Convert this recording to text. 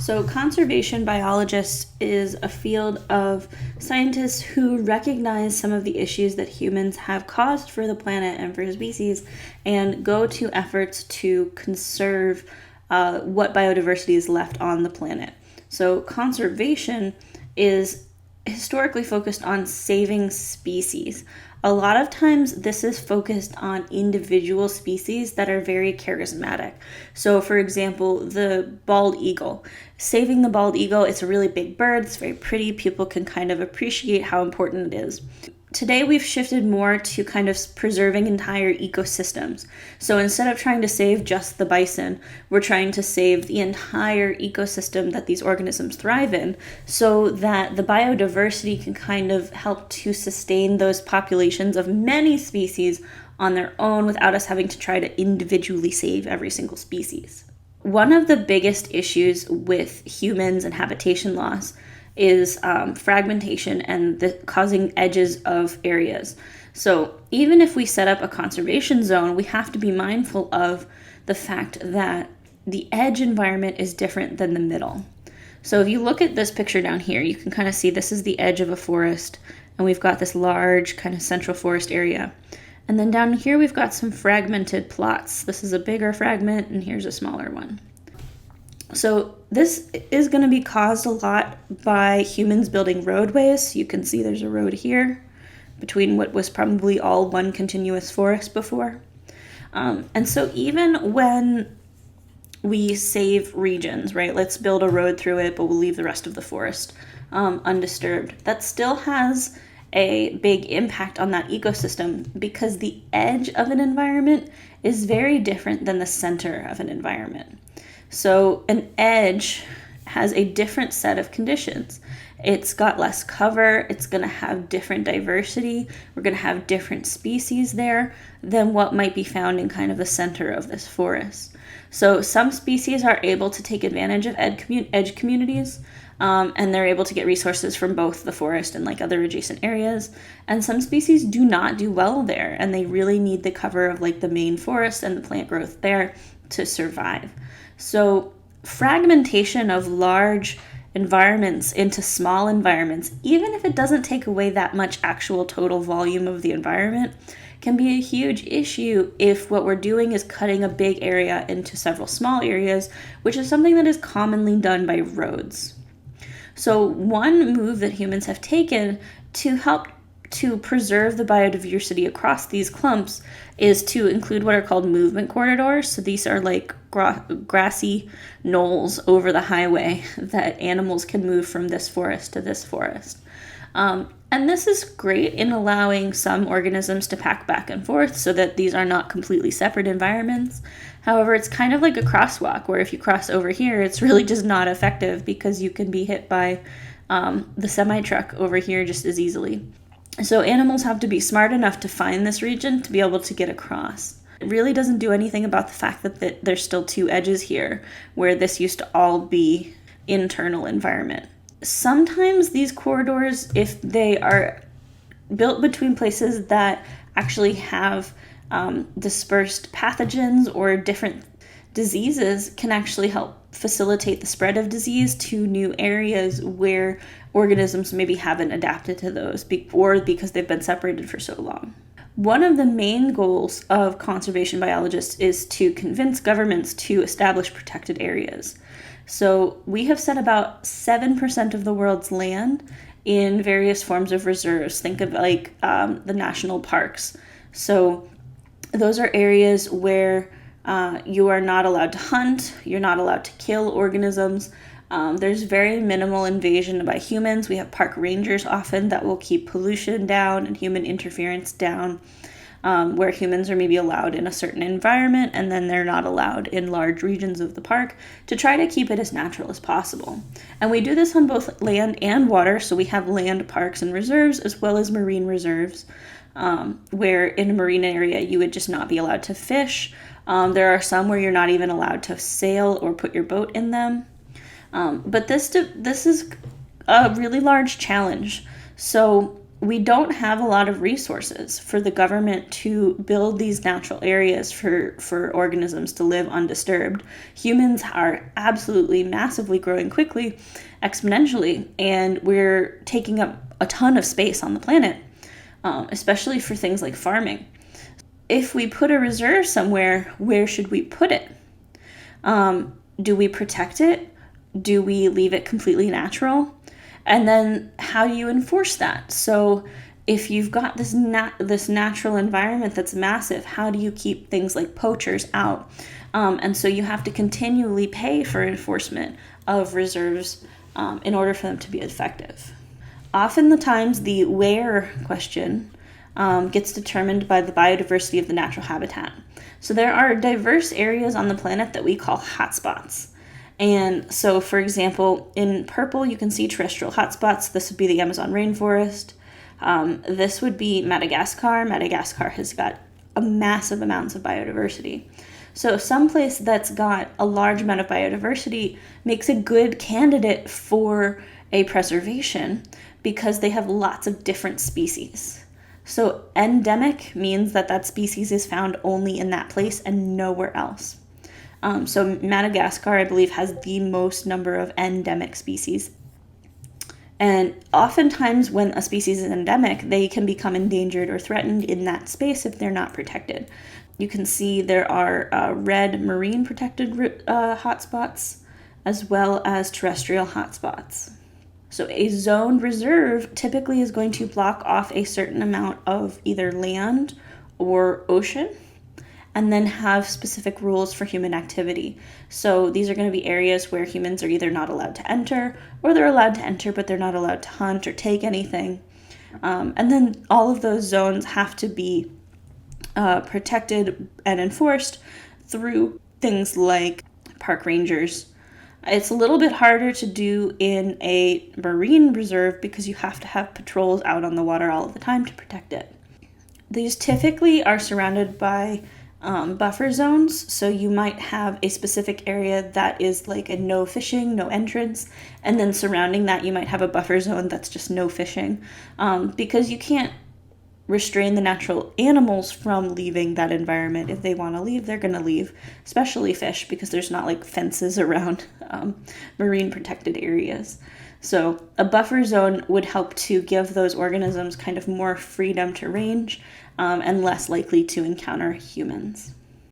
So, conservation biologists is a field of scientists who recognize some of the issues that humans have caused for the planet and for species and go to efforts to conserve what biodiversity is left on the planet. So, conservation is historically focused on saving species. A lot of times this is focused on individual species that are very charismatic. So for example, the bald eagle. Saving the bald eagle, it's a really big bird, it's very pretty, people can kind of appreciate how important it is. Today we've shifted more to kind of preserving entire ecosystems. So instead of trying to save just the bison, we're trying to save the entire ecosystem that these organisms thrive in so that the biodiversity can kind of help to sustain those populations of many species on their own without us having to try to individually save every single species. One of the biggest issues with humans and habitation loss is fragmentation and the causing edges of areas. So even if we set up a conservation zone, we have to be mindful of the fact that the edge environment is different than the middle. So if you look at this picture down here, you can kind of see this is the edge of a forest, and we've got this large kind of central forest area. And then down here we've got some fragmented plots. This is a bigger fragment, and here's a smaller one. So this is going to be caused a lot by humans building roadways. You can see there's a road here between what was probably all one continuous forest before. And so even when we save regions, right, let's build a road through it, but we'll leave the rest of the forest undisturbed, that still has a big impact on that ecosystem because the edge of an environment is very different than the center of an environment. So an edge has a different set of conditions. It's got less cover, it's going to have different diversity, we're going to have different species there than what might be found in kind of the center of this forest. So some species are able to take advantage of edge communities, and they're able to get resources from both the forest and like other adjacent areas. And some species do not do well there, and they really need the cover of like the main forest and the plant growth there to survive. So fragmentation of large environments into small environments, even if it doesn't take away that much actual total volume of the environment, can be a huge issue if what we're doing is cutting a big area into several small areas, which is something that is commonly done by roads. So one move that humans have taken to help to preserve the biodiversity across these clumps is to include what are called movement corridors. So these are like grassy knolls over the highway that animals can move from this forest to this forest. And this is great in allowing some organisms to pack back and forth so that these are not completely separate environments. However, it's kind of like a crosswalk where if you cross over here, it's really just not effective because you can be hit by the semi-truck over here just as easily. So animals have to be smart enough to find this region to be able to get across. It really doesn't do anything about the fact that there's still two edges here where this used to all be internal environment. Sometimes these corridors, if they are built between places that actually have dispersed pathogens or different diseases, can actually help facilitate the spread of disease to new areas where organisms maybe haven't adapted to those or because they've been separated for so long. One of the main goals of conservation biologists is to convince governments to establish protected areas. So we have set about 7% of the world's land in various forms of reserves. Think of like the national parks. So those are areas where you are not allowed to hunt, you're not allowed to kill organisms. There's very minimal invasion by humans. We have park rangers often that will keep pollution down and human interference down, where humans are maybe allowed in a certain environment and then they're not allowed in large regions of the park to try to keep it as natural as possible. And we do this on both land and water, so we have land parks and reserves as well as marine reserves, where in a marine area you would just not be allowed to fish. There are some where you're not even allowed to sail or put your boat in them. But this is a really large challenge. So we don't have a lot of resources for the government to build these natural areas for organisms to live undisturbed. Humans are absolutely massively growing quickly, exponentially, and we're taking up a ton of space on the planet, especially for things like farming. If we put a reserve somewhere, where should we put it? Do we protect it? Do we leave it completely natural? And then how do you enforce that? So if you've got this natural environment that's massive, how do you keep things like poachers out? And so you have to continually pay for enforcement of reserves in order for them to be effective. Often the times the where question gets determined by the biodiversity of the natural habitat. So there are diverse areas on the planet that we call hotspots. And so, for example, in purple, you can see terrestrial hotspots. This would be the Amazon rainforest. This would be Madagascar. Madagascar has got a massive amounts of biodiversity. So someplace that's got a large amount of biodiversity makes a good candidate for a preservation because they have lots of different species. So endemic means that that species is found only in that place and nowhere else. So Madagascar, I believe, has the most number of endemic species. And oftentimes when a species is endemic, they can become endangered or threatened in that space if they're not protected. You can see there are red marine protected hotspots as well as terrestrial hotspots. So a zoned reserve typically is going to block off a certain amount of either land or ocean, and then have specific rules for human activity. So these are going to be areas where humans are either not allowed to enter, or they're allowed to enter, but they're not allowed to hunt or take anything. And then all of those zones have to be protected and enforced through things like park rangers. It's a little bit harder to do in a marine reserve because you have to have patrols out on the water all of the time to protect it. These typically are surrounded by buffer zones, so you might have a specific area that is like a no fishing, no entrance, and then surrounding that you might have a buffer zone that's just no fishing, because you can't restrain the natural animals from leaving that environment. If they want to leave, they're going to leave, especially fish, because there's not like fences around marine protected areas. So a buffer zone would help to give those organisms kind of more freedom to range and less likely to encounter humans.